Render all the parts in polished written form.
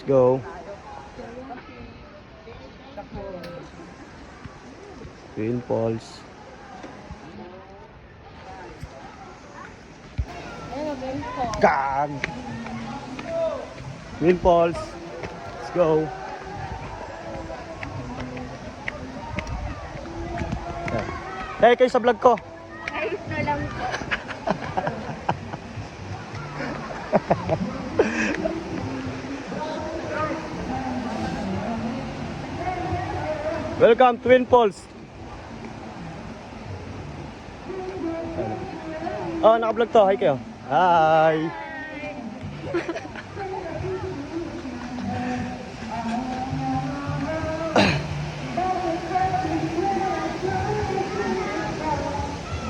Let's go. Twin Falls. Kag! Twin Falls. Let's go. Hey, kayo sa vlog ko. Ayos na lang po. Welcome, Twin Falls. Oh, naka-vlog to. Hi kayo. Hi.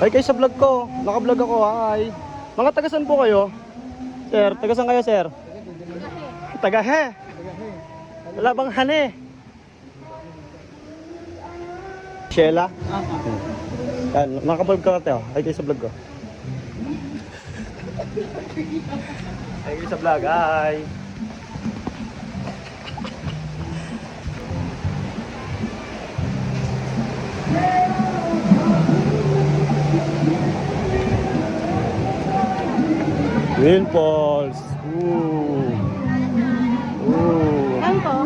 Hi kayo sa vlog ko. Naka-vlog ako. Hi. Mga tagasan po kayo? Sir, tagasan kayo, sir? Tagahe. Wala bang hane? Sheila? Yan, naka-vlog ka natin. Hi kayo sa vlog ko. Hi kayo sa vlog. Hi. Twin Falls. Ooh. Ooh. Saan po?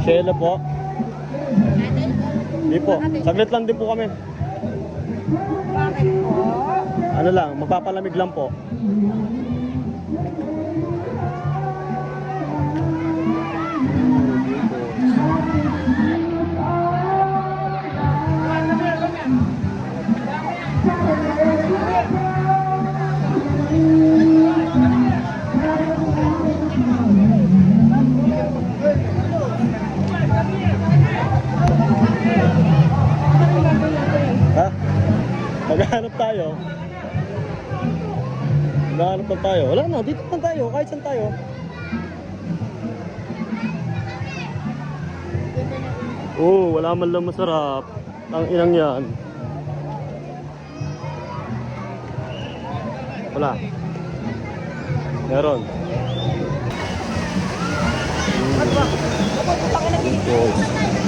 Sheila po. Hindi po. Saglit lang din po kami. Bakit po? Ano lang, magpapalamig lang po. Ha? Maghanap tayo. Maghanap lang tayo. Wala na, dito lang tayo. Kahit saan tayo. Oh, wala man lang masarap. Ang inang yan. Wala. Meron. Balls.